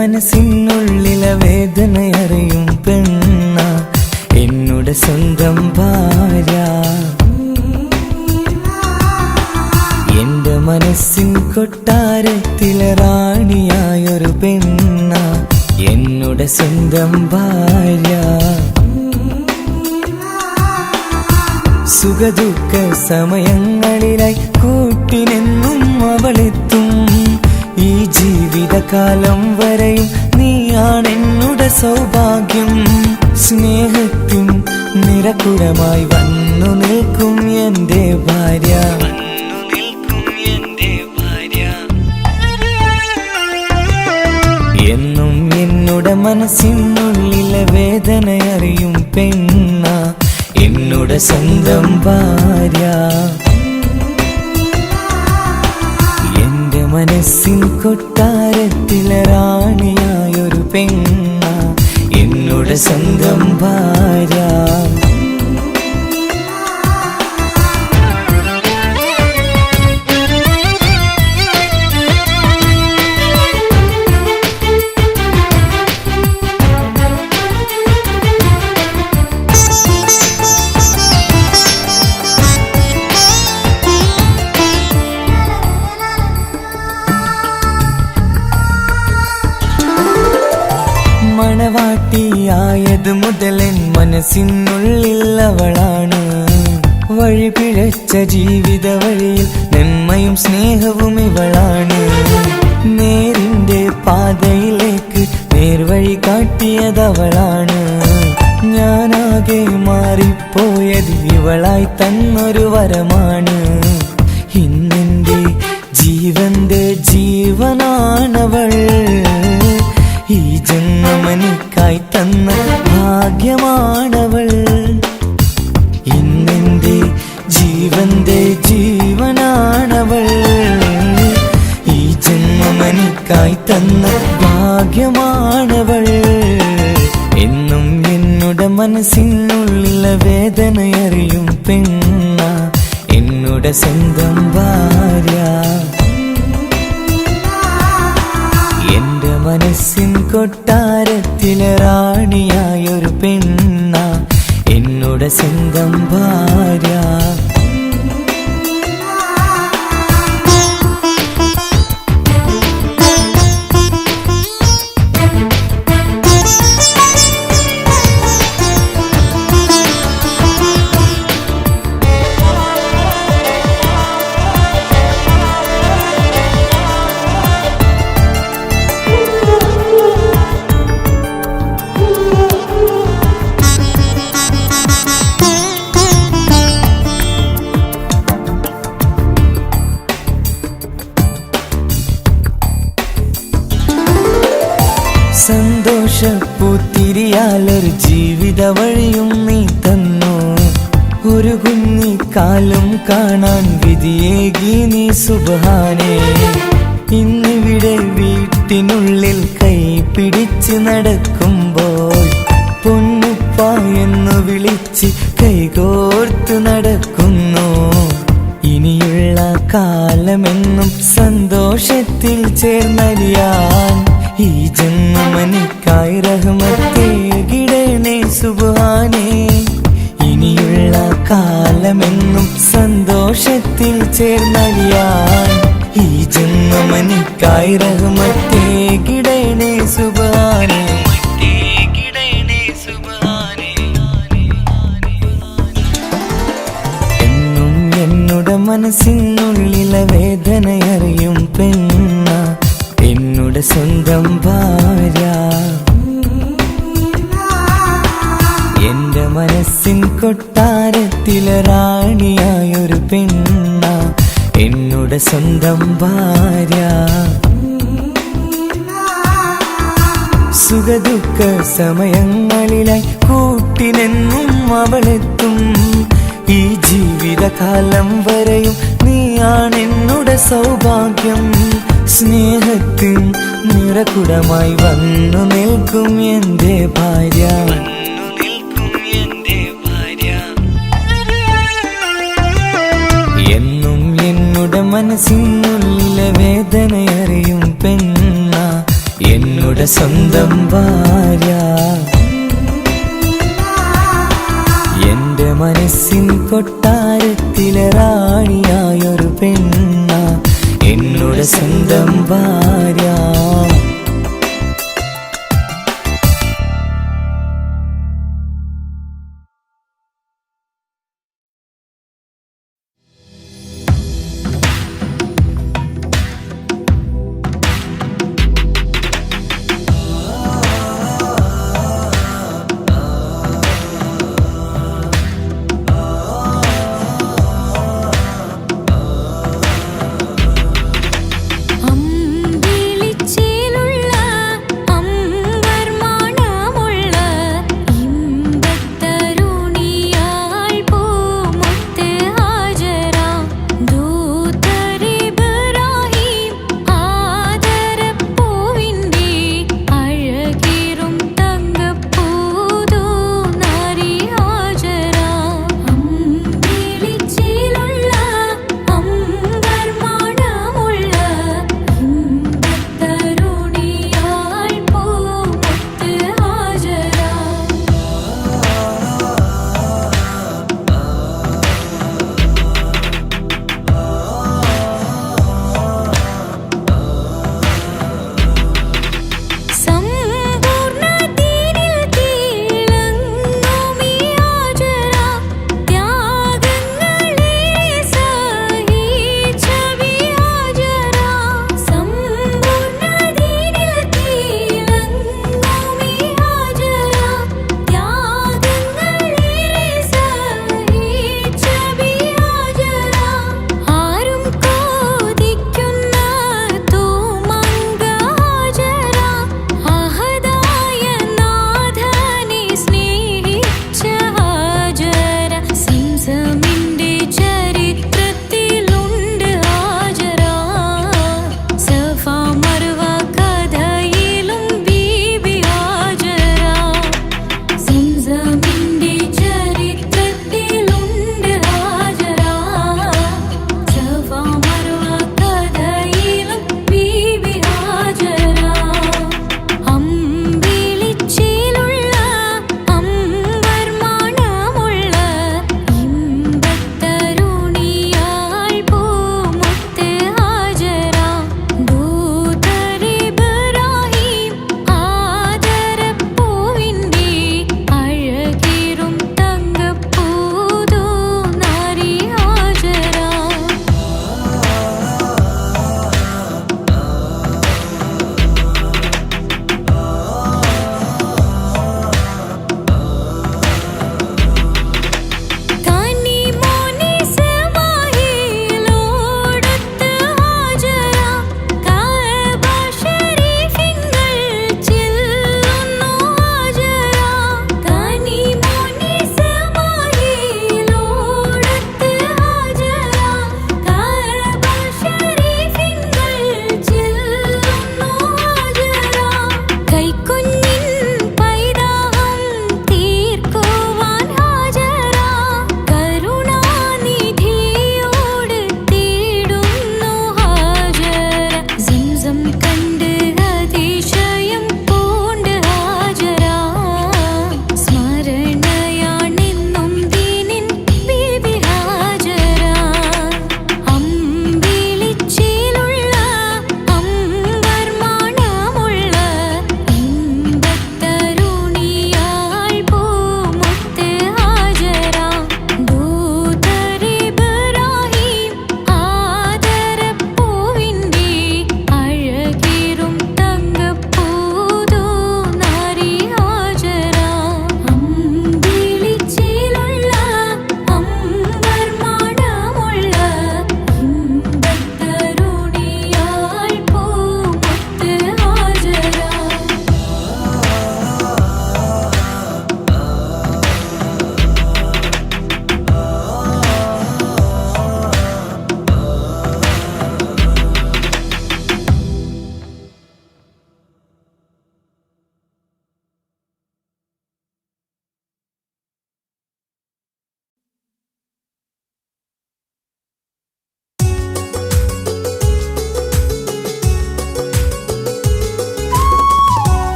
മനസ്സിനുള്ളിലെ വേദനയറിയും പെണ്ണ എന്നുടെ സ്വന്തം ഭാര്യ. എന്റെ മനസ്സിൻ കൊട്ടാരത്തിലെ റാണിയായൊരു പെണ്ണ എന്നുടെ സ്വന്തം ഭാര്യ. സുഖദുഃഖ സമയങ്ങളിലായി കൂട്ടിനെന്നും അവളെത്തും. ഈ ജീവിതകാലം വരെയും നീയാണെന്നുടെ സൗഭാഗ്യം. സ്നേഹത്തിൻ നിറകുടമായി വന്നു നിൽക്കും എന്റെ ഭാര്യ. എന്നും എന്നുടെ മനസ്സിനുള്ളിലെ വേദനയറിയും പെണ്ണ എന്നുടെ സ്വന്തം ഭാര്യ. എന്റെ മനസ്സിൻ കൊട്ടാരത്തിലെ റാണിയായൊരു പെണ്ണ എന്നുടെ സ്വന്തം ഭാര്യ. മണവാട്ടിയായത് മുതലൻ മനസ്സിനുള്ളിൽ അവളാണ്. വഴി പിഴച്ച ജീവിത വഴിയിൽ നന്മയും സ്നേഹവും ഇവളാണ്. നേരിന്റെ പാതയിലേക്ക് നേർവഴി കാട്ടിയതവളാണ്. ഞാനാകെ മാറിപ്പോയത് ഇവളായി തന്നൊരു വരമാണ്. ഇന്നെന്റെ ജീവന്റെ ജീവനാണവൾ. ഈ ജന്മമെനിക്കായി തന്ന ഭാഗ്യമാണവൾ. ഇന്നെന്റെ ജീവന്റെ ജീവനാണവൾ. ഈ ജന്മമെനിക്കായി തന്ന ഭാഗ്യമാണവൾ. എന്നും എന്നുടെ മനസ്സിനുള്ളിലെ വേദനയറിയും പെണ്ണ എന്നുടെ സ്വന്തം ഭാര്യ. എന്റെ മനസ്സിൻ കൊട്ടാരത്തിലെ റാണിയായൊരു പെണ്ണ എന്നുടെ സ്വന്തം ഭാര്യ. സന്തോഷപ്പൂത്തിരിയാലൊരു ജീവിത വഴിയും നീ തന്നു. ഒരു കുഞ്ഞിക്കാലം കാണാൻ വിധിയേകി നീ സുബ്ഹാനേ. ഇന്നിവിടെ വീട്ടിനുള്ളിൽ കൈ പിടിച്ച് നടക്കുമ്പോൾ പൊന്നുപ്പ എന്നു വിളിച്ച് കൈകോർത്ത് നടക്കുന്നു. ഇനിയുള്ള കാലമെന്നും സന്തോഷത്തിൽ ചേർന്നലിയാൻ ഈ ജന്മമെനിക്കായി റഹ്മത്തേകിടണേ സുബ്ഹാനേ. ഇനിയുള്ള കാലമെന്നും സന്തോഷത്തിൽ ചേർന്നലിയാൻ ഈ ജന്മമെനിക്കായി റഹ്മത്തേകിടണേ സുബ്ഹാനേ. എന്നും എന്നുടെ മനസ്സിനുള്ളിലെ വേദനയറിയും പെണ്ണ എന്നുടെ സ്വന്തം ഭാര്യ. എന്റെ മനസ്സിൻ കൊട്ടാരത്തിലെ റാണിയായൊരു പെണ്ണ എന്നുടെ സ്വന്തം ഭാര്യ. സുഖദുഃഖ സമയങ്ങളിലായി കൂട്ടിനെന്നും അവളെത്തും. ഈ ജീവിതകാലം വരെയും നീയാണെന്നുടെ സൗഭാഗ്യം. സ്നേഹത്തിൻ നിറകുടമായി വന്നു നിൽക്കും എന്റെ ഭാര്യ. എന്നും എന്നുടെ മനസ്സിനുള്ളിലെ വേദനയറിയും പെണ്ണ എന്നുടെ എന്നുടെ സ്വന്തം ഭാര്യ. എന്റെ മനസ്സിൻ കൊട്ടാരത്തിലെ റാണിയായൊരു പെണ്ണ എന്നുടെ സ്വന്തം ഭാര്യ. അമ്പിളിച്ചേലു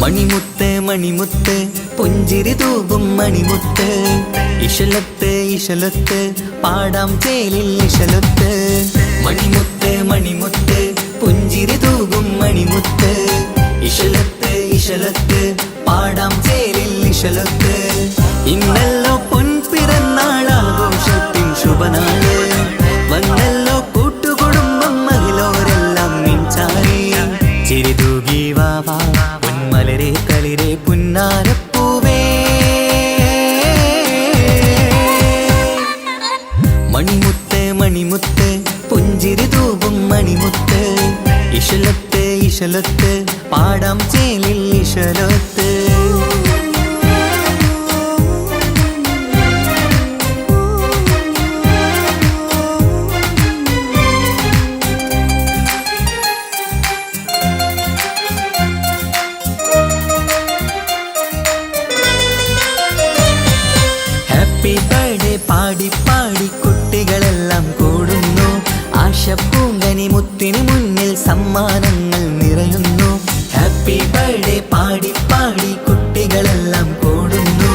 മണിമുത്ത് മണിമുത്ത് പുഞ്ചിരി തൂകും മണിമുത്ത് ഇശലത്ത് ഇശലത്ത് പാടാം ചേലിൽ ഇശലത്ത് മണിമുത്ത് മണിമുത്ത് പുഞ്ചിരി തൂകും മണിമുത്ത് ഇശലത്ത് ഇശലത്ത് പാടാം ചേലിൽ ഇശലത്ത് ഇന്നല്ലോ പൊൻപിറന്നാളാഘോഷത്തിൻ ശുഭനാള് വന്നല്ലോ കൂട്ടുകുടുംബം മഹിളോരെല്ലാം നിൻചാരി ചിരി തൂകി വാവാ പൊന്മലരെ തളിരെ പുന്നാരപ്പൂവേ മണിമുത്ത് മണിമുത്ത് പുഞ്ചിരി തൂകും മണിമുത്ത് ഇശലത്ത് ഇശലത്ത് പാടാം ചേലിൽ ഇശലത്ത് ഹാപ്പി ബർത്ത്ഡേ പാടി പാടി കുട്ടികളെല്ലാം കൂടുന്നു ആശപ്പൂങ്കനി മുത്തിന് മുന്നിൽ സമ്മാനങ്ങൾ നിറയുന്നു ഹാപ്പി ബർത്ത്ഡേ പാടി പാടി കുട്ടികളെല്ലാം കൂടുന്നു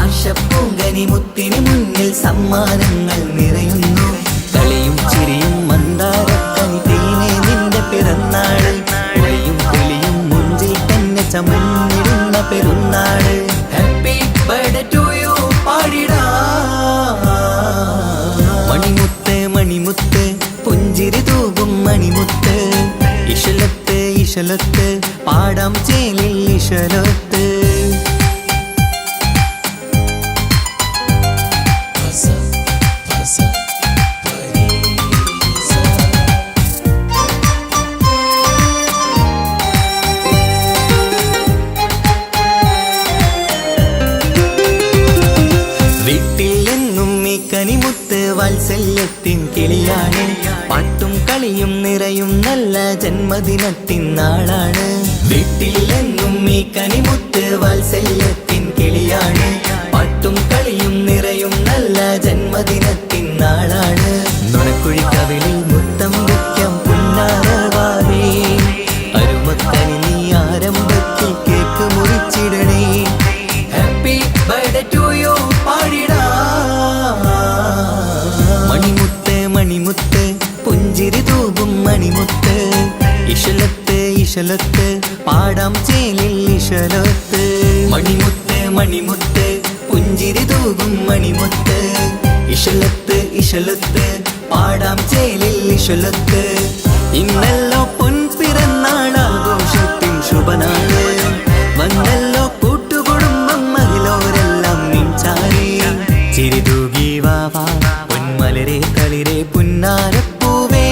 ആശപ്പൂങ്കനി മുത്തിന് മുന്നിൽ സമ്മാനങ്ങൾ നിറയുന്നു കളിയും ചിരിയും മന്ദാരക്കനി തേനെ നിന്റെ പിറന്നാള് ഒളിയും പുലിയും മുഞ്ചിൽ തന്നെ ചമഞ്ഞിടുന്ന പെരുന്നാള് ഹാപ്പി ബർത്ത്ഡേ ടു യു പാടിടാ മണിമുത്ത് മണിമുത്ത് പുഞ്ചിരി തൂകും മണിമുത്ത് ഇശലത്ത് ഇശലത്ത് പാടാം ചേലിൽ ഇശലത്ത് കനിമുത്ത് വാത്സല്യത്തിൻ കിളിയാണ് പാട്ടും കളിയും നിറയും നല്ല ജന്മദിനത്തിൻ നാളാണ് വീട്ടിൽ എന്നും ഈ കനിമുത്ത് വാത്സല്യത്തിൻ കിളിയാണ് പാട്ടും കളിയും നിറയും നല്ല ജന്മദിനത്തിൻ നാളാണ് നുണക്കുഴിക്കവിളിൽ മുത്തം വയ്ക്കാം പുന്നാരവാവേ അരുമക്കനി നീ ആരംഭത്തിൽ കേക്ക് മുറിച്ചിടണേ ഹാപ്പി ബർത്ത്ഡേ ടു യു പാടിടാ മണിമുത്ത് മണിമുത്ത് പുഞ്ചിരി തൂകും മണിമുത്ത് ഇശലത്ത് ഇശലത്ത് പാടാം ചേലിൽ ഇശലത്ത് മണിമുത്ത് മണിമുത്ത് പുഞ്ചിരി തൂകും മണിമുത്ത് ഇശലത്ത് ഇശലത്ത് പാടാം ചേലിൽ ഇശലത്ത് ഇന്നല്ലോ പൊൻപിറന്നാളാഘോഷത്തിൻ ശുഭനാള് വന്നല്ലോ കൂട്ടുകുടുംബം മഹിളോരെല്ലാം നിൻചാരി ചിരി തൂകി വാവാ പൊന്മലരെ തളിരെ പുന്നാരപ്പൂവേ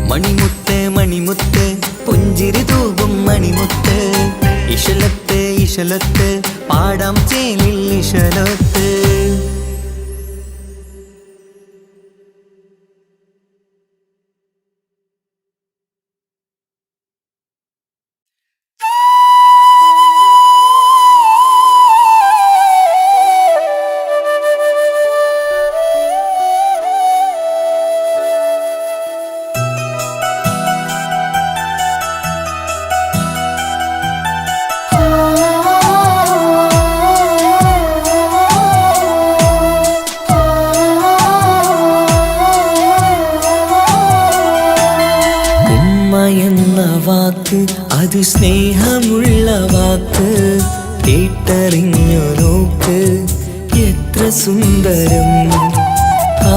മണിമുത്ത് മണിമുത്ത് പുഞ്ചിരി തൂകും മണിമുത്ത് ഇശലത്ത് ഇശലത്ത് പാടാം ചേലിൽ ഇശലത്ത് വാക്ക് അത് സ്നേഹമുള്ള വാക്ക് കേട്ടറിഞ്ഞു നോക്ക് എത്ര സുന്ദരം ആ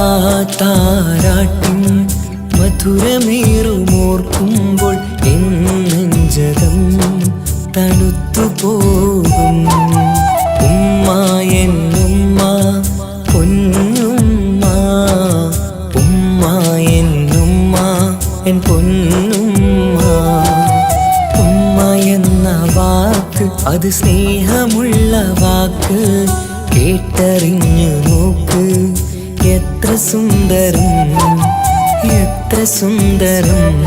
താരാട്ടിൻ മധുരമേറുമോർക്കുമ്പോൾ എൻ നെഞ്ചകം തണുത്തുപോകും ഉമ്മ എന്നുമ്മ പൊന്നുമ്മ ഉമ്മ എന്നുമ്മ എൻ പൊന്നുമ്മ ഉമ്മ എന്ന വാക്ക് അത് സ്നേഹമുള്ള വാക്ക് കേട്ടറിഞ്ഞു നോക്ക് എത്ര സുന്ദരം എത്ര സുന്ദരം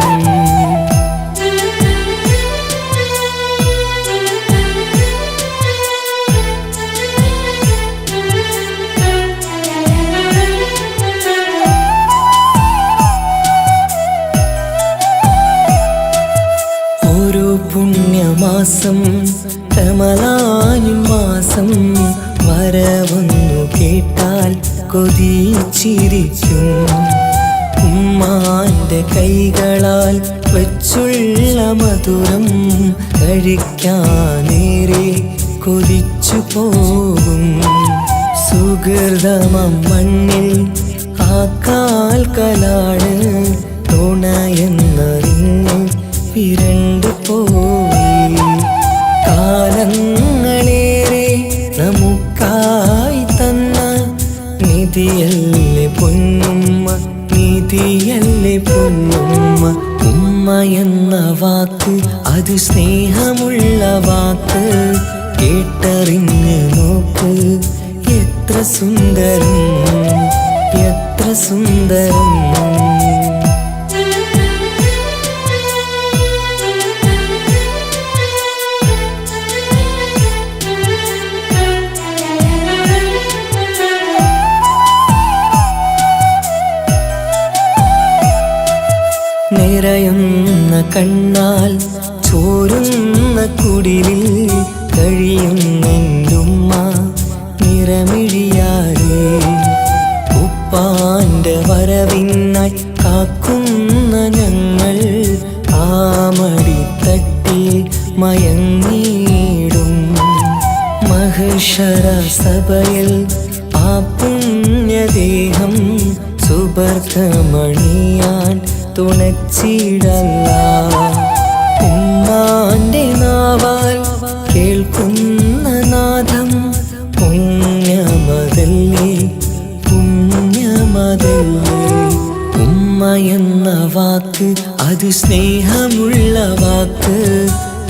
പുണ്യമാസം റമളാനിൻ മാസം വരവൊന്നു കേട്ടാൽ കൊതിച്ചിരിക്കും. ഉമ്മാന്റെ കൈകളാൽ വച്ചുള്ള മധുരം കഴിക്കാനേറെ കൊതിച്ചു പോകും. സുഹൃതമം മണ്ണിൽ ആ കാൽക്കലാണ് തുണയെന്നറിഞ്ഞ് പിരണ്ടു പോയി. കാലങ്ങളേറെ നമുക്കായി തന്ന നിധിയല്ലേ പൊന്നുമ്മ, നിധിയല്ലേ പൊന്നുമ്മ. ഉമ്മ എന്ന വാക്ക് അത് സ്നേഹമുള്ള വാക്ക്, കേട്ടറിഞ്ഞ് നോക്ക് എത്ര സുന്ദരം, എത്ര സുന്ദരം. നിറയുന്ന കണ്ണാൽ ചോരുന്ന കുടിലിൽ കഴിയുന്നെന്റുമ്മ നിറമിഴിയാലേ. ഉപ്പാന്റെ വരവിനായി കാക്കുന്ന ഞങ്ങൾ ആ മടിത്തട്ടിൽ മയങ്ങിയിടും. മഹ്ശറ സഭയിൽ ആ പുണ്യദേഹം സുബർഗമണിയാൻ തുണച്ചിടല്ല. ഉമ്മാന്റെ നാവാൽ കേൾക്കുന്ന നാദം പുണ്യമതല്ലേ, പുണ്യമതല്ലേ. ഉമ്മ എന്ന വാക്ക് അത് സ്നേഹമുള്ള വാക്ക്,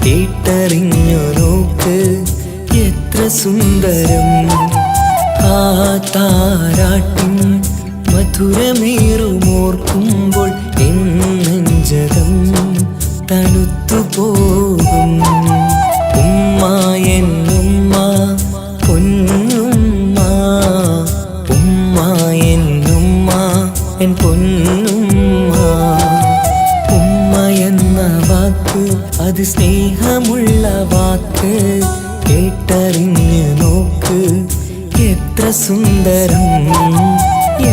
കേട്ടറിഞ്ഞു നോക്ക് എത്ര സുന്ദരം. ആ താരാട്ടിൻ മധുരമേറുമോർക്കുമ്പോൾ നെഞ്ചകം തണുത്തുപോകും. ഉമ്മ എന്നുമ്മ പൊന്നുമ്മ, ഉമ്മ എന്നുമ്മ എൻ പൊന്നുമ്മ. ഉമ്മ എന്ന വാക്ക് അത് സ്നേഹമുള്ള വാക്ക്, കേട്ടറിഞ്ഞ് നോക്ക് എത്ര സുന്ദരം,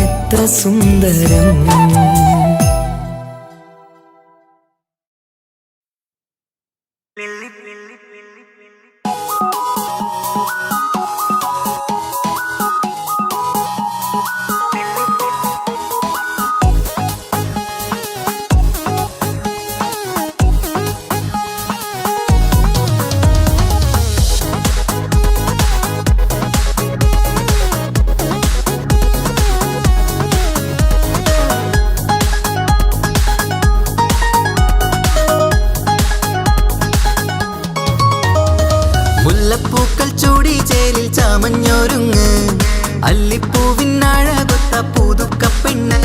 എത്ര സുന്ദരം. മുല്ലപ്പൂക്കൾ ചൂടി ചേലിൽ ചാമഞ്ഞൊരുങ്ങ്, അല്ലിപ്പൂവിനഴകൊത്ത പുതുക്കപ്പെണ്ണ്.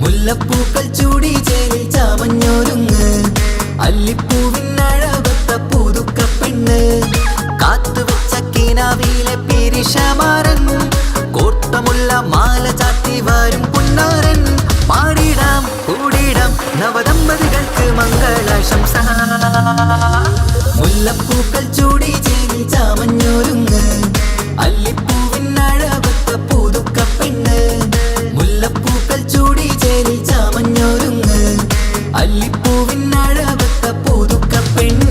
മുല്ലപ്പൂക്കൾ ചൂടി ചേലിൽ ചാമഞ്ഞൊരുങ്ങ്, അല്ലിപ്പൂവിനഴകൊത്ത പുതുക്കപ്പെണ്ണ്. കാത്തുവെച്ച കിനാവിലെ പിരിശമാരൻ, കോട്ടമുള്ള മാല ചാത്തി വരും പുന്നാരൻ. പാടിടാം കൂടിടാം നവദമ്പതികൾക്ക് മംഗളാശംസ. മുല്ലപ്പൂക്കൾ ചൂടി ചേലിൽ ചാമഞ്ഞൊരുങ്ങ്, അല്ലിപ്പൂവിനഴകൊത്ത പുതുക്കപ്പെണ്ണ്. മുല്ലപ്പൂക്കൾ ചൂടി ചേലിൽ ചാമഞ്ഞൊരുങ്ങ്, അല്ലിപ്പൂവിനഴകൊത്ത പുതുക്കപ്പെണ്ണ്.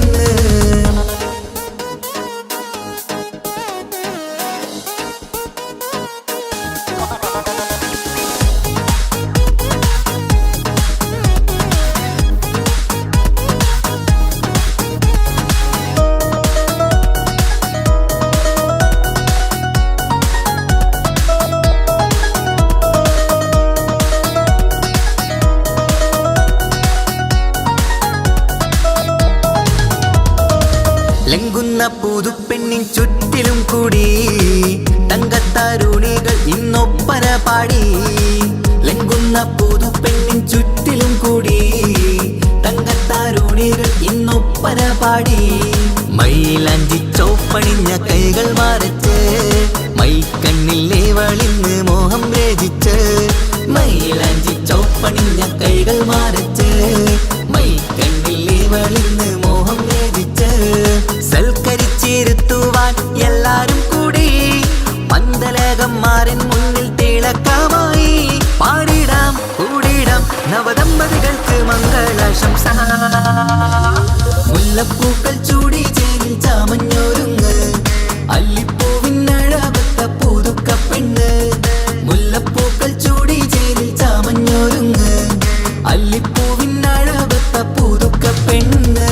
ലംഘുന്ന പുതുപ്പെണ്ണിൻ ചുറ്റിലും കൂടി തങ്കത്താരുണികൾ ഇന്നൊപ്പന പാടി. ലംഘുന്ന പുതുപ്പെണ്ണിൻ ചുറ്റിലും കൂടി തങ്കത്താരുണികൾ ഇന്നൊപ്പന പാടി. മൈലാഞ്ചി ചോപ്പണിഞ്ഞ കൈകൾ മറച്ച്, മൈക്കണ്ണിലെ വളിന്ന് മോഹം രചിച്ച്. മൈലാഞ്ചി ചോപ്പണിഞ്ഞ കൈകൾ മറച്ച്, മൈക്കണ്ണിലെ വളിന്ന് മോഹം രചിച്ച്. മംഗളാശംസ. മുല്ലപ്പൂക്കൾ ചൂടി ചേരിൽ ചാമഞ്ഞൊരുങ്ങ് അല്ലിപ്പൂവിനഴകൊത്ത പുതുക്ക പെണ്ണ്. മുല്ലപ്പൂക്കൾ ചൂടി ചേരിൽ ചാമഞ്ഞൊരുങ്ങ് അല്ലിപ്പൂവിനഴകൊത്ത പുതുക്ക പെണ്ണ്.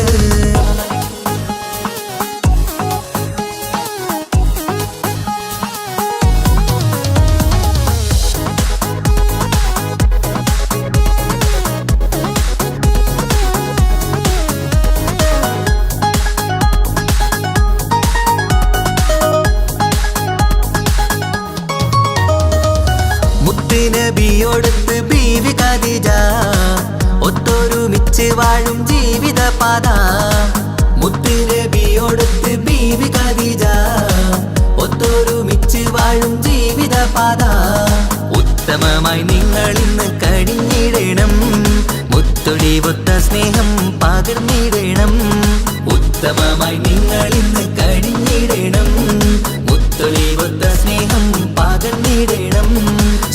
നബിയോടൊത്ത് ബീവി ഖദീജ ഒത്തൊരുമിച്ച് വാഴും ജീവിത പാത. മുത്ത് നബിയോടൊത്ത് ബീവി ഖദീജ ഒത്തൊരുമിച്ച് വാഴും ജീവിത പാത. ഉത്തമമായി നിങ്ങൾ ഇന്ന് കഴിഞ്ഞിടണം, മുത്തൊടിവൊത്ത സ്നേഹം പകർന്നിടണം. ഉത്തമമായി നിങ്ങൾ ഇന്ന് കഴിഞ്ഞിടണം, മുത്തൊടിവൊത്ത സ്നേഹം പകർന്നിടണം.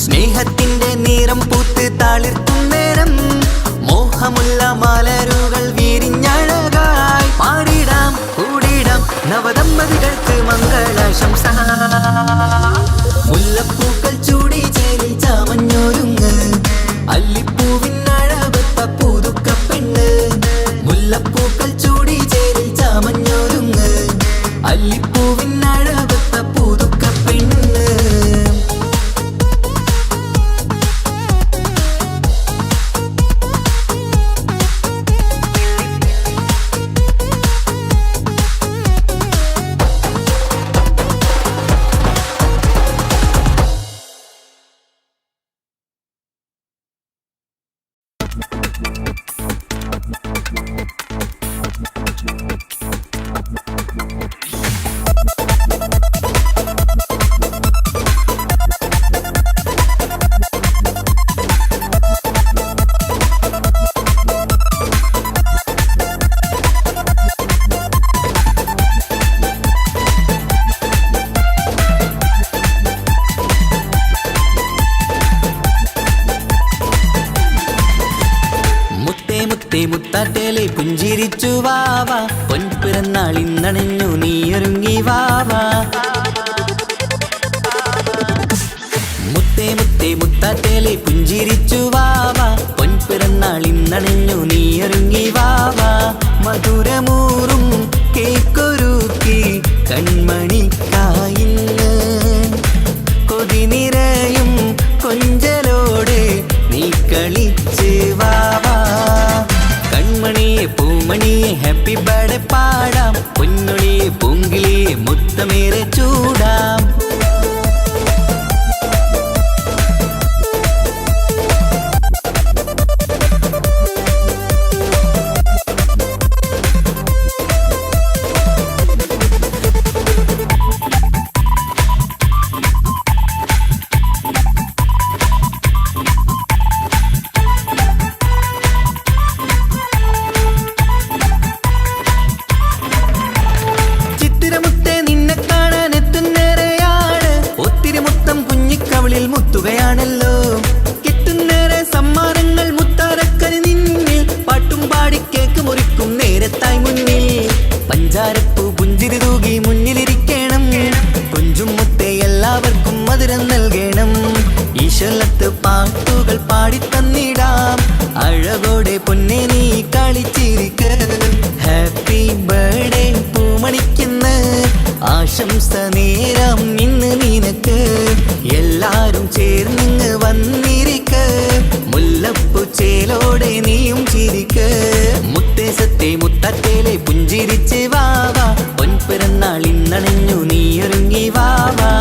സ്നേഹത്തിന്റെ നിറം പൂത്ത് താളിർക്കും നേരം മോഹമുള്ള മലരുകൾ വിരിഞ്ഞഴകായി പാടിടാം കൂടിടാം നവദമ്പതികൾക്ക് മംഗളാശംസ. മുല്ലപ്പൂക്കൾ ചൂടി ചേരി ചാമഞ്ഞൊരുങ്ങ് അല്ലിപ്പൂവിനഴകൊത്ത പുതുക്ക പെണ്ണ്. മുല്ലപ്പൂക്കൾ ചൂടി ചേരി ചാമഞ്ഞൊരുങ്ങ് അല്ലിപ്പൂവിനഴകൊത്ത പുതുക്ക പെണ്ണ്. മുത്താട്ടേലെ പുഞ്ചിരിച്ചു വാവാ, പൊൻപിറന്നാൾ ഇന്നണഞ്ഞു നീയൊരുങ്ങി വാവാ. മുത്തേ മുത്തേ മുത്താട്ടേലെ പുഞ്ചിരിച്ചു വാവാ, പൊൻപിറന്നാൾ ഇന്നണഞ്ഞു നീയൊരുങ്ങി വാവാ. മധുരമൂറും കേക്കൊരുക്കി കൺമണിക്കായിന്ന് കൊതി നിറയും കൊഞ്ചലോടെ നീ കളിച്ച് വാവാ. കൺമണിയെ പൂമണിയെ ഹാപ്പി ബർത്ത്ഡേ പാടാം, പൊന്നൊളിയെ പൂങ്കിളിയെ മുത്തമേറെ ചൂടാം. മുത്തുകയാണല്ലോ കിട്ടുന്നേരെ സമ്മാനങ്ങൾ മുത്താരക്കന് നിന്നിൽ പാട്ടും പാടി കേക്ക് മുറിക്കും നേരത്തായി മുന്നിൽ. പഞ്ചാരപ്പൂ പുഞ്ചിരി തൂകി മുന്നിലിരിക്കണം, കൊഞ്ചും മുത്തേ എല്ലാവർക്കും മധുരം നൽകണം. ഈശ്വലത്ത് പാട്ടുകൾ പാടിത്തന്നിടാം, അഴകോടെ പൊന്നെ നീ കളിച്ചിരിക്ക്. ഹാപ്പി ബർത്ത്ഡേ പൂമണിക്കുന്ന് ആശംസ നേരം ഇന്ന് നിനക്ക്. എല്ലാരും ചേർന്നിങ്ങ് വന്നിരിക്ക്, മുല്ലപ്പൂ ചേലോടെ നീയും ചിരിക്ക്. മുത്തേ സത്തേ മുത്തത്തേലെ പുഞ്ചിരിച്ച് വാവാ, പൊൻപിറന്നാൾ ഇന്നണഞ്ഞു നീയൊരുങ്ങി വാവാ.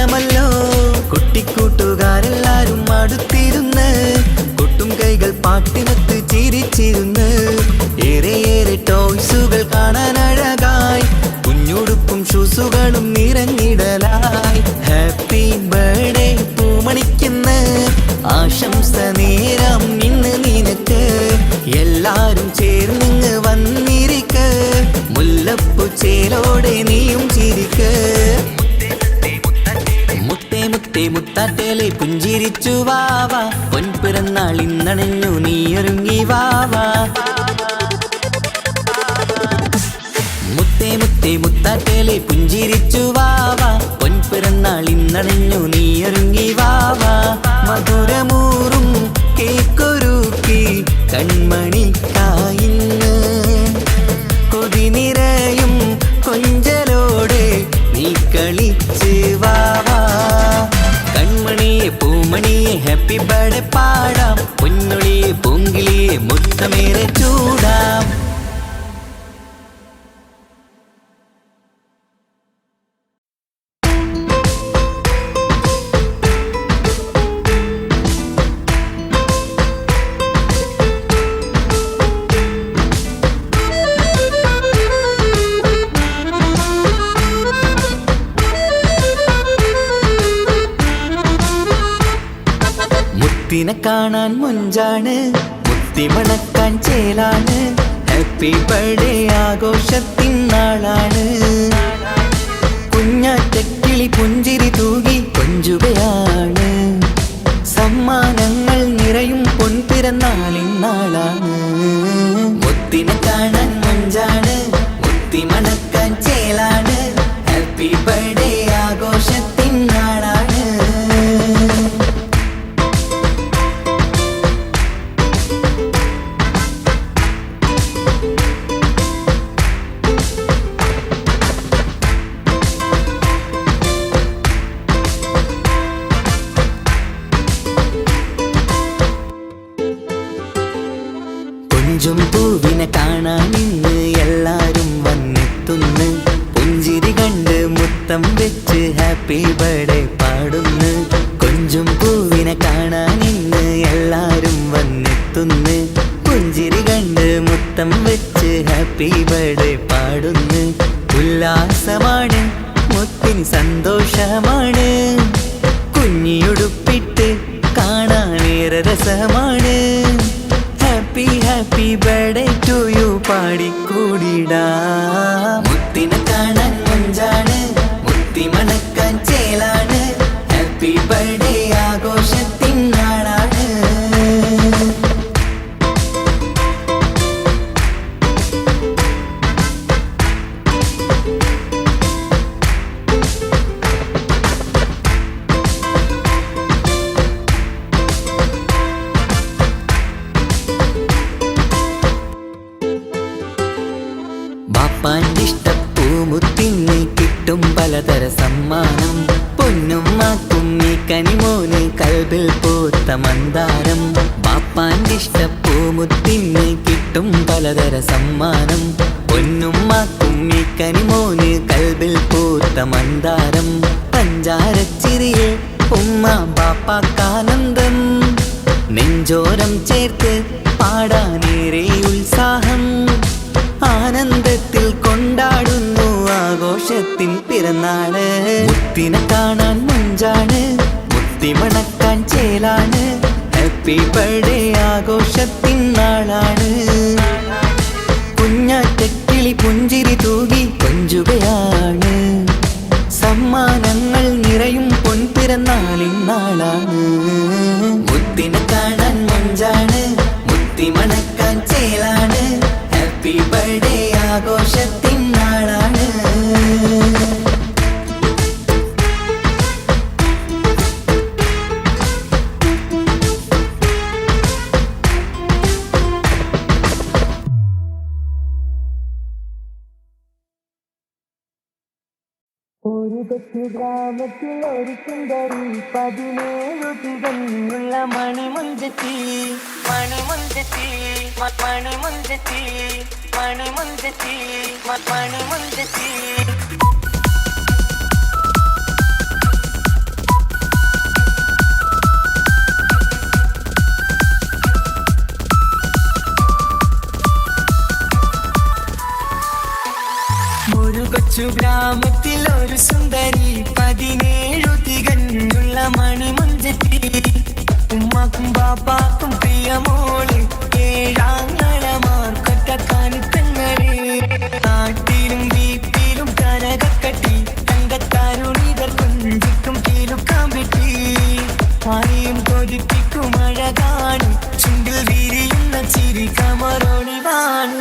സമയമല്ലോ കുട്ടിക്കൂട്ടുകാരെല്ലാരും അടുത്തിരുന്ന് കൊട്ടും കൈകൾ പാട്ടിനൊത്ത് ചിരിച്ചിരുന്ന് ഏറെ ടോയ്സുകൾ കാണാൻ അഴകായി കുഞ്ഞുടുപ്പും ഷൂസുകളും നിറഞ്ഞിടലായി ഹാപ്പി ബർത്ത്ഡേ പൂമണിക്കുന്ന ആശംസ നേരം ഇന്ന് നിനക്ക് എല്ലാരും ചേർന്നിങ്ങ് വന്നിരിക്ക് മുല്ലപ്പൂ ചേലോടെ നീയും ചിരിക്ക് മുത്തേ മുത്തേ മുത്താട്ടേലെ പുഞ്ചിരിച്ചു വാവാ പൊൻപിറന്നാൾ ഇന്നണഞ്ഞു നീ ഒരുങ്ങി വാവാ മുത്തേ മുത്തേ മുത്താട്ടേലെ പുഞ്ചിരിച്ചു വാവാ പൊൻപിറന്നാൾ ഇന്നണഞ്ഞു നീ ഒരുങ്ങി വാവാ മധുരമൂറും കേക്കൊരുക്കി കൺമണിക്കായിന്ന് കൊതി നിറയും കൊഞ്ചലോടെ നീ കളിച്ച് വാവാ കൺമണിയെ പൂമണിയെ ഹാപ്പി ബർത്ത്ഡേ പാടാം പൊന്നൊളിയെ പൂങ്കിളിയെ മുത്തമേറെ ചൂടാം മുത്തിനെ കാണാൻ മുഞ്ചാണ് മുത്തി മണക്കാൻ ചേലാണ് ഹാപ്പി ബർത്ത്ഡേ ആഘോഷത്തിൻ നാളാണ് കുഞ്ഞാറ്റക്കിളി പുഞ്ചിരി തൂകി കൊഞ്ചുകയാണ് സമ്മാനങ്ങൾ നിറയും പൊൻപിറന്നാളിൻ നാളാണ് മുത്തിനെ കാണാൻ മുഞ്ചാണ് മുത്തി മണക്കാൻ ചേലാണ് ഹാപ്പി ബർത്ത്ഡേ ആഘോഷത്തിൻ നാളാണ് കൊഞ്ചും പൂവിനെ കാണാൻ ഇന്ന് എല്ലാരും വന്നെത്തുന്നു പുഞ്ചിരി കണ്ട് മുത്തം വെച്ച് ഹാപ്പി ബർത്ത്ഡേ പാടുന്നു കൊഞ്ചും പൂവിനെ കാണാൻ ഇന്ന് എല്ലാരും വന്നെത്തുന്നു പുഞ്ചിരി കണ്ട് മുത്തം വെച്ച് ഹാപ്പി ബർത്ത്ഡേ പാടുന്നു ഉല്ലാസമാണ് മുത്തിന് സന്തോഷമാണ് കുഞ്ഞിയുടുപ്പിട്ട് കാണാനേറെ രസമാണ് happy happy birthday to you പാടിക്കൂടിടാ മുത്തിനെ കാണാൻ മുഞ്ചാണ് മുത്തി മണക്കാൻ ചേലാണ് ഹാപ്പി ബർത്ത്ഡേ ആഘോഷത്തിൻ നാളാണ് ബാപ്പാന്റെ ഇഷ്ടപ്പൂമുത്തിന് കിട്ടും പലതര സമ്മാനം പൊന്നും മാക്കും ഈ കനിമോന് കൽബിൽ പൂത്ത മന്ദാരം ബാപ്പാന്റെ ഇഷ്ടപ്പൂമുത്തിന് കിട്ടും പലതര സമ്മാനം പൊന്നും മാക്കും ഈ കനിമോന് കൽബിൽ പൂത്ത മന്ദാരം പഞ്ചാരച്ചിരിയെ ഉമ്മ ബാപ്പാക്കാനന്ദം നെഞ്ചോരം ചേർത്ത് പാടാനേറെ ഉത്സാഹം ആനന്ദത്തിൽ കൊണ്ടാടുന്നു ആഘോഷത്തിൻ പിറന്നാള് മുത്തിനെ കാണാൻ മുഞ്ചാണ് മുത്തി മണക്കാൻ ചേലാണ് ഹാപ്പി ബർത്ത്ഡേ ആഘോഷത്തിൻ നാളാണ് കുഞ്ഞാറ്റക്കിളി പുഞ്ചിരി തൂകി കൊഞ്ചുകയാണ് സമ്മാനങ്ങൾ നിറയും പൊൻപിറന്നാളിൻ നാളാണ് മുത്തിനെ കാണാൻ മുഞ്ചാണ് മുത്തി മണക്കാൻ ചേലാണ് ഹാപ്പി ബർത്ത്ഡേ ആഘോഷത്തിൻ നാളാണ് ഒരു തെക്ക് ഗ്രാമത്തിൽ ഒരു സുന്ദരി 17 തികഞ്ഞുള്ള മണിമുഞ്ചത്തി മണിമുഞ്ചത്തി മണിമുഞ്ചത്തി മണിമുഞ്ചത്തി മണിമുഞ്ചത്തി ഉമ്മാക്കും ബാപ്പാക്കും പ്രിയമോള് ഏഴാങ്ങളമാർക്കൊറ്റക്കാനി പെങ്ങള് നാട്ടിലും വീട്ടിലും കനകക്കട്ടി തങ്കത്താരുണിതർ കുഞ്ചിക്കും കീലുക്കാമ്പെട്ടി ആരെയും കൊതിപ്പിക്കും അഴകാണ് ചുണ്ടിൽ വിരിയുന്ന ചിരി കമറൊളിവാണ്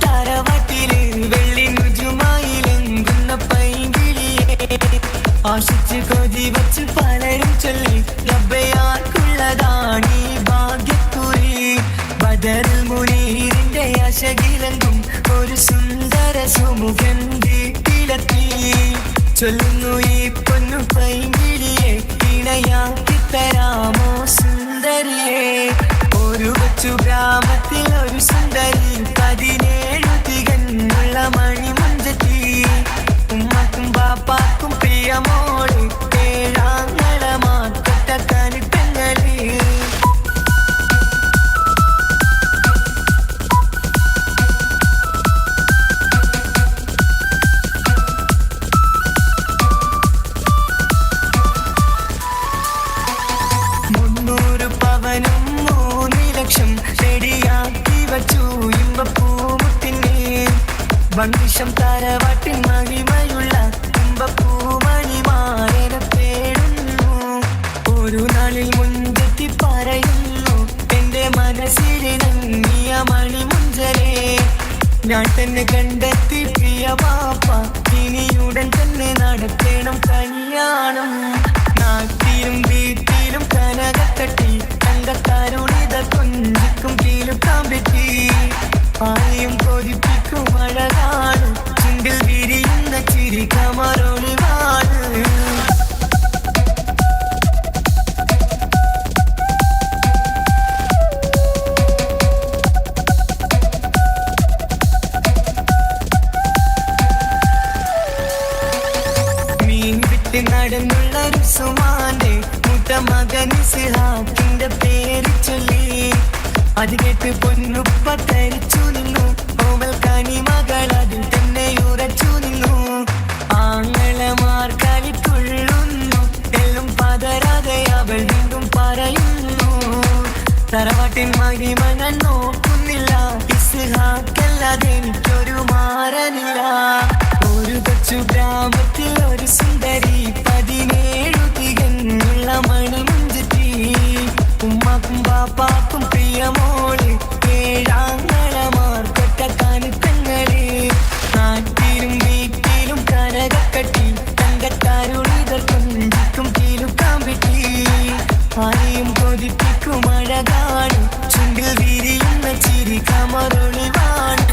താരവാട്ടില് വെള്ളി നുജുമായിലെങ്കുന്ന പൈങ്കിളിയെ ആശിച്ച് കൊതി വച്ച് പലരും ചൊല്ലി റബ്ബയാർക്കുള്ളതാണീ ഭാഗ്യക്കുറി ബദറുൽ മുനീറിന്റെ അശകിലെങ്കും ഒരു സുന്ദര സുമുഖൻ വീട്ടിലെത്തി ചൊല്ലുന്നു ഈ പൊന്നു പൈങ്കിളിയെ ഇണയാക്കി തരാമോ സുന്ദരിയെ ഒരു കൊച്ചു ഗ്രാമത്തിൽ ഒരു സുന്ദരി 17 തികഞ്ഞുള്ള മണിമുഞ്ചത്തി ഉമ്മക്കും ബാപ്പാക്കും പ്രിയമോള് ഏഴാങ്ങളമാർക്കൊറ്റക്കാനി പെങ്ങള് റെഡിയാക്കി വച്ചു ഇമ്പപ്പൂമുത്തിനെ വണ്ടിഷം താരവാട്ടിൻ മഹിമയുള്ള ഇമ്പപ്പൂമണിമാരനെ തേടുന്നു ഒരു നാളിൽ മുൻപെത്തി പറയുന്നു എന്റെ മനസ്സിലിണങ്ങിയ മണിമുഞ്ചരെ ഞാൻ തന്നെ കണ്ടെത്തി പ്രിയ പാപ്പ ഇനിയുടൻ തന്നെ നടത്തേണം കല്യാണം നാട്ടിലും വീട്ടിലും കനകക്കട്ടി തങ്കത്താരുണിത കുഞ്ചിക്കും കീലുക്കാമ്പെട്ടി ആരെയും കൊതിപ്പിക്കും അഴകാണ് ചുണ്ടിൽ വിരിയുന്ന ചിരി കമറൊളിവാണ് മീൻ വിട്ട് നടന്നുള്ള റുസുമാന്റെ മുട്ട മകൻ ഇസ്ഹാഖിന്റെ പേര് ചൊല്ലി അത് കേട്ട് പൊന്നുപ്പ തരിച്ചു നിന്നു ഓവൽ കനി മകൾ അതിൽ തന്നെ ഉറച്ചു നിന്നു ആങ്ങളമാർ കളിക്കൊള്ളുന്നു എല്ലാം പതരാതെ അവൾ വീണ്ടും പറയുന്നു തറവാട്ടിൻ മഹിമ ഞാൻ നോക്കുന്നില്ല ഇസ്ഹാഖല്ലാതെ എനിക്കൊരു മാറനില്ല ഒരു കൊച്ചു ഗ്രാമത്തിൽ ഒരു സുന്ദരി 17 തികഞ്ഞുള്ള മണിമുഞ്ചത്തി ഉമ്മാക്കും ബാപ്പാക്കും പ്രിയമോള് ഏഴാങ്ങളമാർക്കൊറ്റക്കാനി പെങ്ങള് നാട്ടിലും വീട്ടിലും കനകക്കട്ടി തങ്കത്താരുണിതർ കുഞ്ചിക്കും കീലുക്കാമ്പെട്ടി ആരെയും കൊതിപ്പിക്കും അഴകാണ് ചുണ്ടിൽ വിരിയുന്ന ചിരി കമറൊളിവാണ്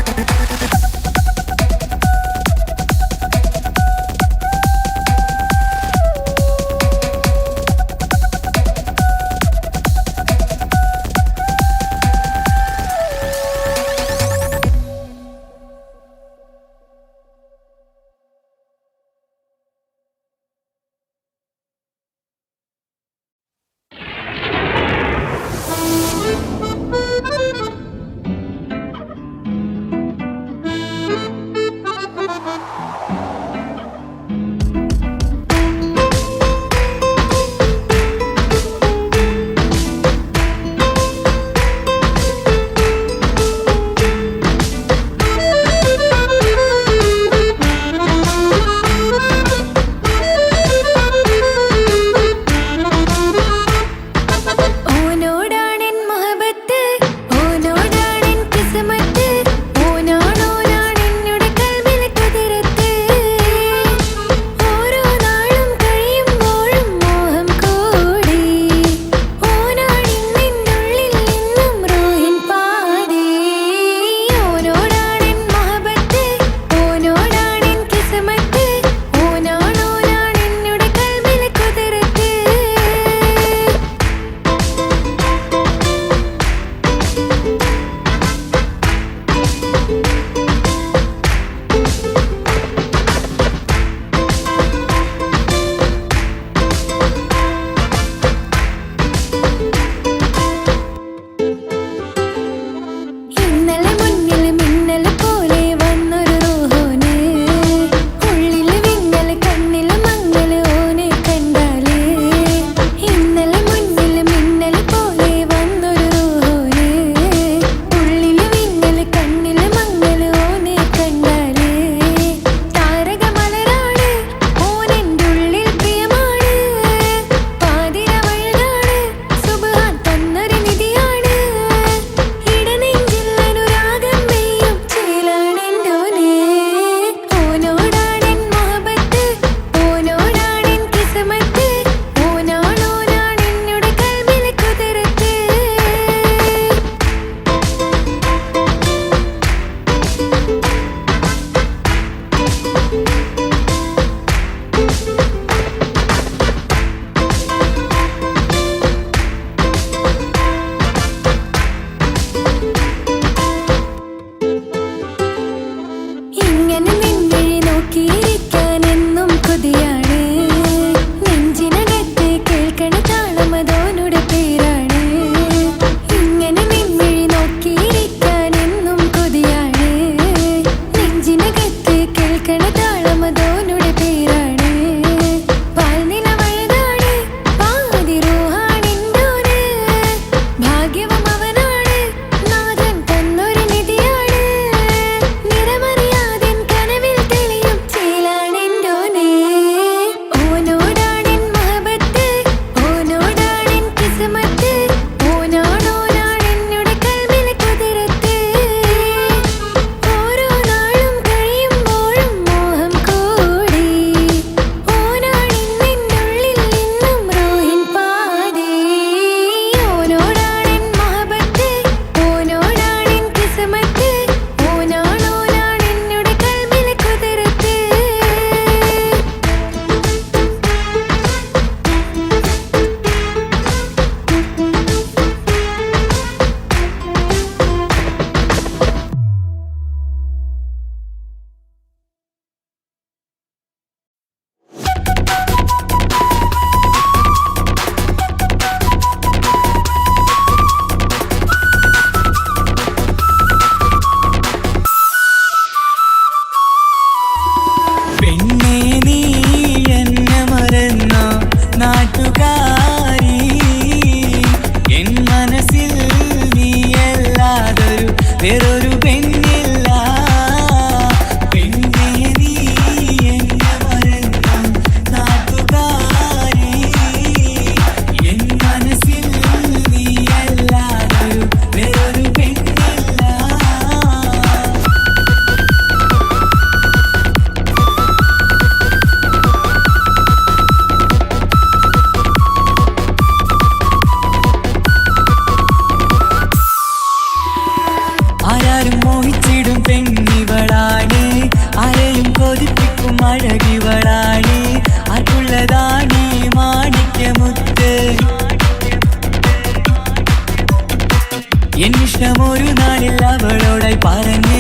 ഇഷ്ടമൊരു നാളിൽ അവളോടായി പറഞ്ഞ്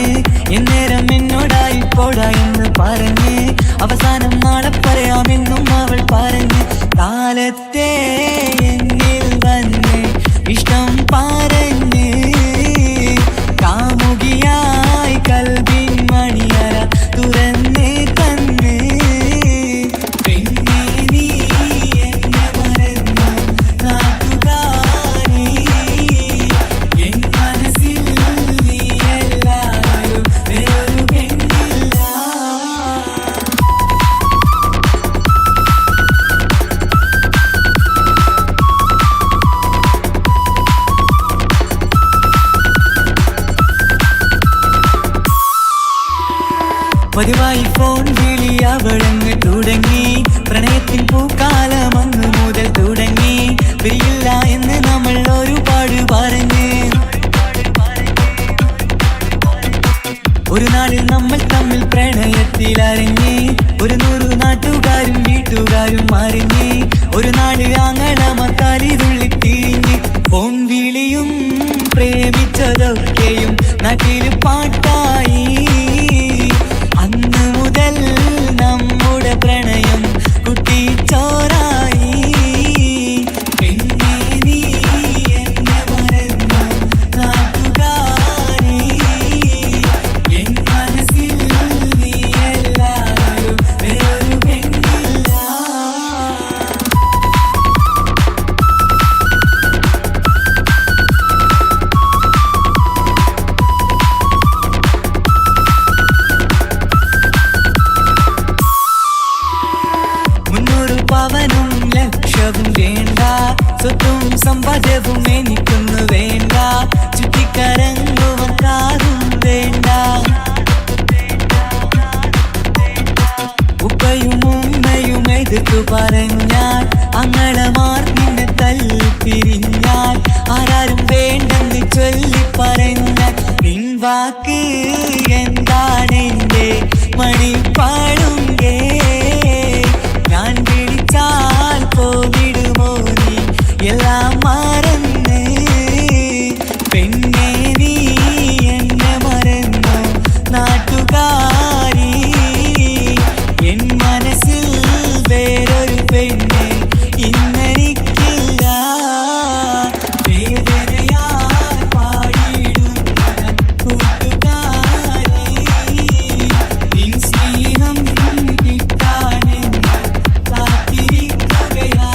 എന്നേരം എന്നോടായി പോടാ എന്ന് പറഞ്ഞ് അവസാനം നാളെ പറയാമെന്നും അവൾ പറഞ്ഞ് കാലത്തെ എന്നിൽ വന്ന് ഇഷ്ടം പറഞ്ഞ് കാമുകിയായി കൽബിൻ മണിയറ തുറന്ന് തന്ന് പെണ്ണേ നീ എന്നെ മറന്നു നാട്ടുകാരി എൻ മനസ്സിൽ നീയല്ലാതൊരു വേറൊരു പെണ്ണില്ല. പതിവായി ഫോൺ വിളി അവളങ്ങ് തുടങ്ങി പ്രണയത്തിൻ പൂക്കാലം അന്ന് മുതൽ തുടങ്ങി പിരിയില്ല എന്ന് നമ്മൾ ഒരുപാട് പറഞ്ഞ് ഒരു നാളിൽ നമ്മൾ തമ്മിൽ പ്രണയത്തിൽ അറിഞ്ഞ് 100 നാട്ടുകാരും വീട്ടുകാരും അറിഞ്ഞ് ഒരു നാട് ആങ്ങളമക്കാലിതുള്ളി തിരിഞ്ഞ് ഫോൺ വിളിയും പ്രേമിച്ചതൊക്കെയും നാട്ടിൽ പാട്ടായി അന്ന് മുതൽ നമ്മുടെ പ്രണയം കുട്ടിച്ചോറായി പെണ്ണേ നീ എന്നെ മറന്നു നാട്ടുകാരി എൻ മനസ്സിൽ നീയല്ലാതൊരു വേറൊരു പെണ്ണില്ല. പവനും ലക്ഷവും വേണ്ട സ്വത്തും സമ്പാദ്യവും എനിക്കൊന്നു വേണ്ട ചുറ്റിക്കറങ്ങുവാൻ കാറും വേണ്ട ഉപ്പയും ഉമ്മയും എതിർത്തു പറഞ്ഞാൽ അങ്ങളമാർ നിന്നെ തല്ലിപ്പിരിഞ്ഞാൽ ആരാരും വേണ്ടെന്ന് ചൊല്ലി പറഞ്ഞാൽ നിൻ വാക്ക് എന്താണെന്റെ മണിപ്പാടുങ്കേ ഞാൻ വിളിച്ചാൽ പോവിടുമോ നീ എല്ലാം മറന്ന് പെണ്ണേ നീ എന്നെ മറന്നു നാട്ടുകാരി എൻ മനസ്സിൽ വേറൊരു പെണ്ണ് ഇന്നെനിക്കില്ല വേദനയാൽ പാടിയിടുന്ന കൂട്ടുകാരി നിൻ സ്നേഹം കിട്ടാനെന്ന് കാത്തിരിക്കുകയാ.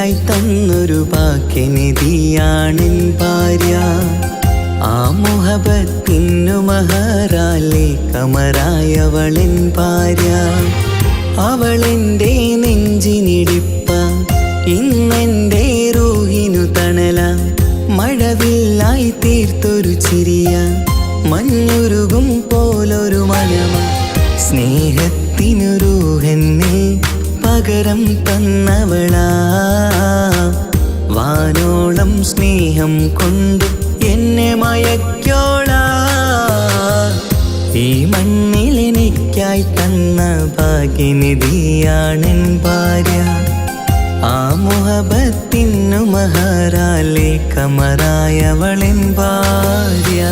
എനിക്കായി തന്നൊരു ഭാഗ്യനിധിയാണെൻ ഭാര്യ. ആ മുഹബത്തിനു മഹറാലെ കമറായവളെൻ ഭാര്യ. അവളെൻ്റെ നെഞ്ചിനിടിപ്പ, ഇന്നെൻ്റെ റൂഹിനു തണല. മഴവില്ലായി തീർത്തൊരു ചിരിയ, മഞ്ഞുരുകും പോലൊരു മനമ. സ്നേഹത്തിനു റൂഹെന്നെ പകരം തന്നവളാ. വാനോളം സ്നേഹം കൊണ്ട് എന്നെ മയക്കോളാ. ഈ മണ്ണിൽ എനിക്കായി തന്ന ഭാഗ്യനിധിയാണെൻ ഭാര്യ. ആ മുഹബത്തിനു മഹറാലെ കമറായവളെൻ ഭാര്യ.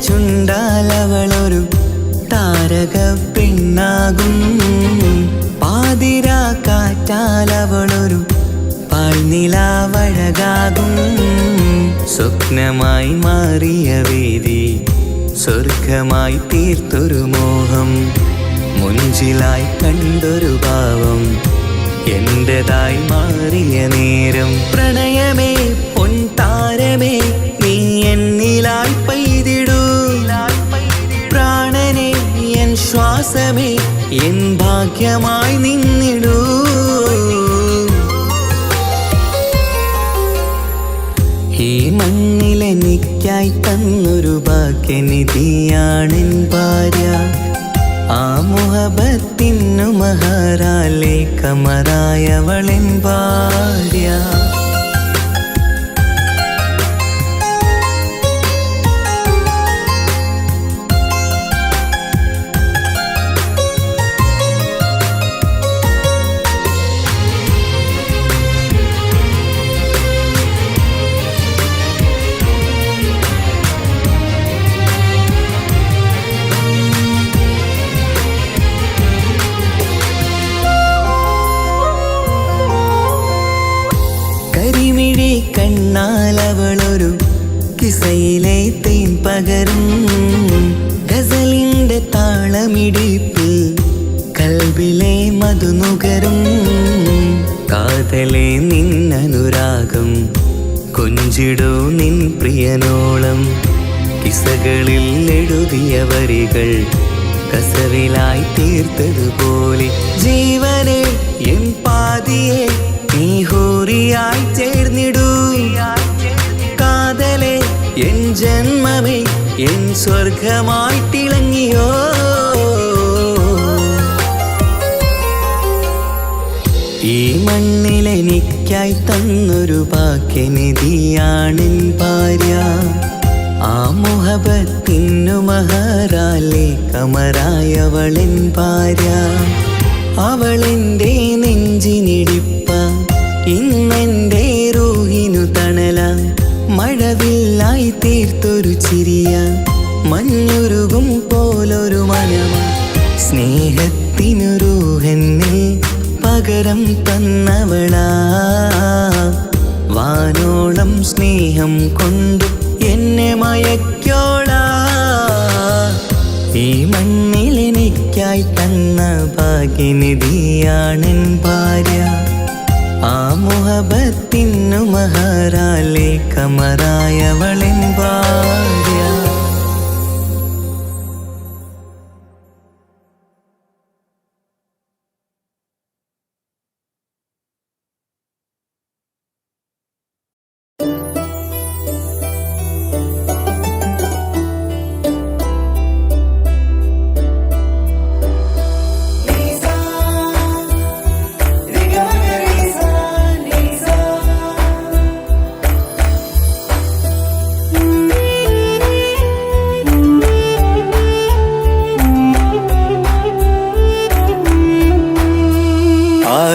ചുണ്ടാലവളൊരു താരക പെണ്ണാകും. പാതിരാ കാറ്റാലവളൊരു പാൽനിലാവഴകാകും. സ്വപ്നമായി മാറിയ വേദി സ്വർഗമായി തീർത്തൊരു മോഹം. മുഞ്ചിലായി കണ്ടൊരു ഭാവം എന്റേതായി മാറിയ നേരം. പ്രണയമേ പൊൻതാരമേ നീ എന്നിലായി പെയ്തിടൂ. പ്രാണനെ എൻ ശ്വാസമേ എൻ ഭാഗ്യമായി നിന്നിടൂ. ഈ മണ്ണിലെനിക്കായി തന്നൊരു ഭാഗ്യനിധിയാണെൻ ഭാര്യ. ആ മുഹബത്തിനു മഹറാലെ കമറായവളെൻ ഭാര്യ. കരിമിഴി കണ്ണാലവളൊരു കിസയിലെ തേൻ പകരും. ഗസലിന്റെ താളമിടിപ്പിൽ കൽബിലെ മധുനുകരും. കാതലെ നിന്നനുരാഗം കൊഞ്ചിടൂ നിൻ പ്രിയനോളം. കിസകളിൽ എഴുതിയ വരികൾ കസവിലായി തീർത്തതുപോലെ. ജീവനെ എൻ പാതിയെ നീ ഹൂറിയായി ചേർന്നിടൂ. കാതലെ എൻ ജന്മമേ എൻ സ്വർഗമായി തിളങ്ങിയോ. ഈ മണ്ണിലെനിക്കായി തന്നൊരു ഭാഗ്യനിധിയാണെൻ ഭാര്യ. ആ മുഹബത്തിനു മഹറാലെ കമറായവളെൻ ഭാര്യ. അവളെൻ്റെ നെഞ്ചിനിടിപ്പ, ഇന്നെൻ്റെ റൂഹിനു തണല. മഴവില്ലായി തീർത്തൊരു ചിരിയ, മഞ്ഞുരുകും പോലൊരു മനമ. സ്നേഹത്തിനു റൂഹെന്നെ പകരം തന്നവളാ. വാനോളം സ്നേഹം കൊണ്ട് എന്നെ മയക്കോളാ. ഈ മണ്ണിലെനിക്കായി തന്ന ഭാഗ്യനിധിയാണെൻ ഭാര്യ. ആ മുഹബത്തിനു മഹറാലെ കമറായവളെൻ ഭാര്യ.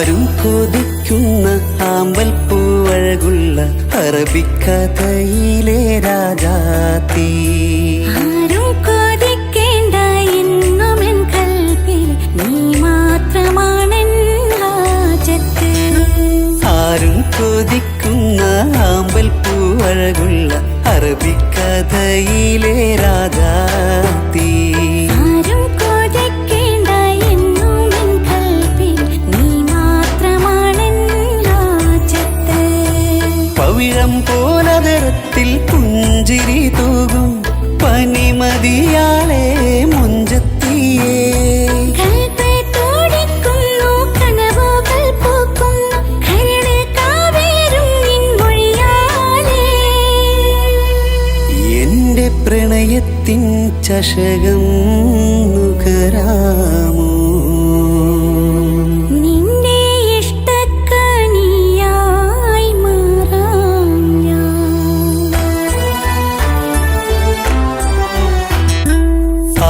ആരും കൊതിക്കുന്ന ആമ്പൽ പൂവഴകുള്ള അറബിക്കഥയിലെ രാജാത്തി. ആരും കൊതിക്കേണ്ട എന്നുമെൻ കൽബിൽ നീ മാത്രമാണെൻ ഹാജത്ത്. ആരും കൊതിക്കുന്ന ആമ്പൽ പൂവഴകുള്ള അറബിക്കഥയിലെ രാജാത്തി. ആരും കൊതിക്കേണ്ട എന്നുമെൻ കൽബിൽ നീ മാത്രമാണെൻ ഹാജത്ത്. പവിഴം പോലതരത്തിൽ പുഞ്ചിരി തൂകും പനിമതിയാളെ മുഞ്ചത്തിയേ. കൽബ് തുടിക്കുന്നു, കനവുകൾ പൂക്കുന്നു, കരട് കാവേരും നിൻ മൊഴിയാലേ. എന്റെ പ്രണയത്തിൻ ചഷകം നുകരാമോ? നിന്റെ ഇഷ്ടക്കനിയായി മാറാം ഞാൻ.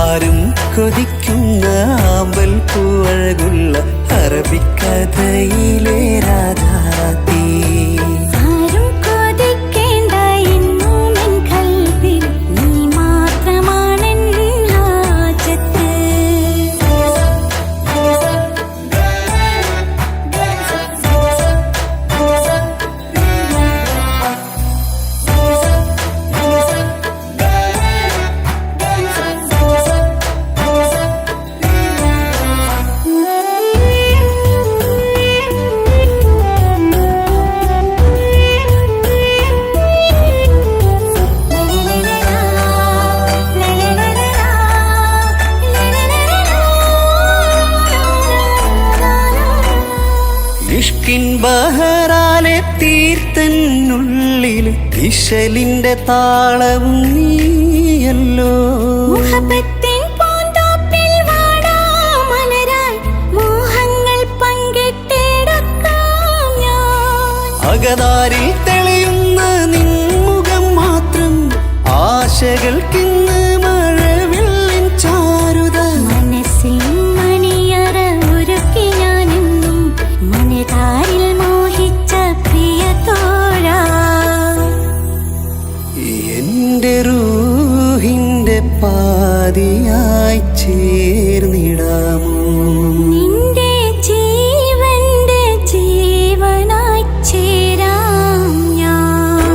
ആരും കൊതിക്കുന്ന ആമ്പൽ പൂവഴകുള്ള അറബിക്കഥയിലെ രാജാത്തി. ആരും കൊതിക്കേണ്ട എന്നുമെൻ കൽബിൽ നീ മാത്രമാണെൻ ഹാജത്ത്. ഇഷ്കിൻ ബഹറാലെ തീർത്തന്നുള്ളിൽ ഇശലിന്റെ താളവും നീയല്ലോ. മുഹബത്തിൻ പൂന്തോപ്പിൽ വാടാമലരായി മോഹങ്ങൾ പങ്കിട്ടെടുക്കാം ഞാൻ. അകതാരിൽ തെളിയുന്ന നിൻമുഖം മാത്രം ആശകൾക്കിന്ന് മഴവില്ലിൻ ചാരുത. മനസ്സിൻ മണിയറ ഒരുക്കി ഞാനെന്നും മനതാരിൽ മോഹിച്ച പ്രിയ തോഴാ. എന്റെ റൂഹിന്റെ പാതിയായി ചേർന്നിടാമോ? നിന്റെ ജീവന്റെ ജീവനായി ചേരാം ഞാൻ.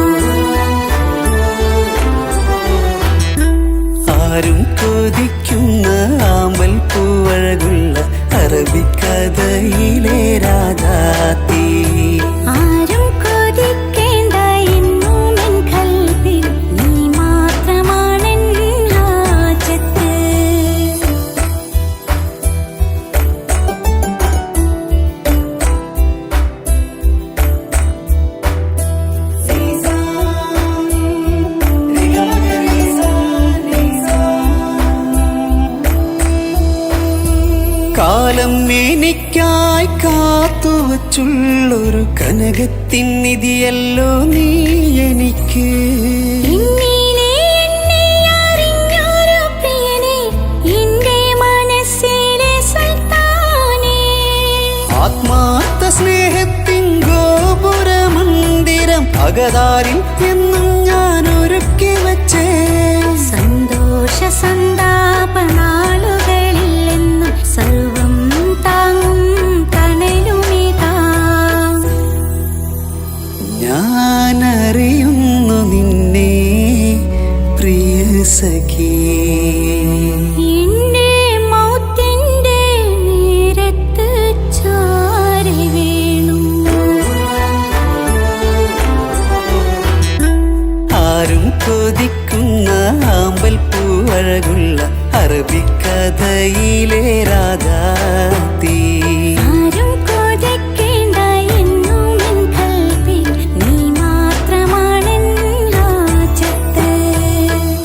ആരും കൊതിക്കുന്ന ആമ്പൽ പൂവഴകുള്ള അറബിക്കഥയിലെ രാജാത്തി. ആരും കൊതിക്കേണ്ട എന്നുമെൻ കൽബിൽ നീ മാത്രമാണെൻ ഹാജത്ത്. കാലം എനിക്കായി കാത്തുവച്ചുള്ളൊരു കനകത്തിൻ നിധിയല്ലോ നീ എനിക്ക്. എന്നിലെ എന്നെ അറിഞ്ഞൊരു പ്രിയനെ, എന്റെ മനസ്സിലെ സുൽത്താനേ. ആത്മാർത്ഥ സ്നേഹത്തിൻ ഗോപുര മന്ദിരം അകതാരിൽ എന്നും ഞാൻ ഒരുക്കി വച്ചേ. സന്തോഷ സന്താപനാളുകളിൽ എന്നും സർവം താങ്ങും തണലുമിതാ. ഞാനറിയുന്നു നിന്നെ പ്രിയ സഖി. എന്റെ മൗത്തിന്റെ നേരത്ത് ചാരി വീണു. ആരും കൊതിക്കുന്ന ആമ്പൽ പൂവഴകുള്ള അറബിക്കഥയിലെ രാജാത്തി. ആരും കൊതിക്കേണ്ട എന്നുമെൻ കൽബിൽ നീ മാത്രമാണെൻ ഹാജത്ത്.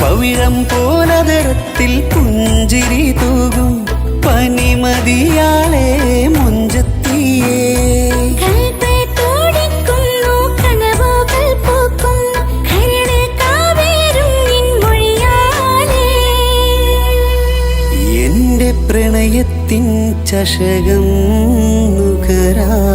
പവിഴം പോലതരത്തിൽ പുഞ്ചിരി തൂകും പനിമതിയാളെ മുഞ്ചത്തിയേ. കൽബ് തുടിക്കുന്നു, കനവുകൾ പൂക്കുന്നു, കരട് കാവേരും നിൻ മൊഴിയാലേ. എന്റെ പ്രണയത്തിൻ ചഷകം നുക കരാ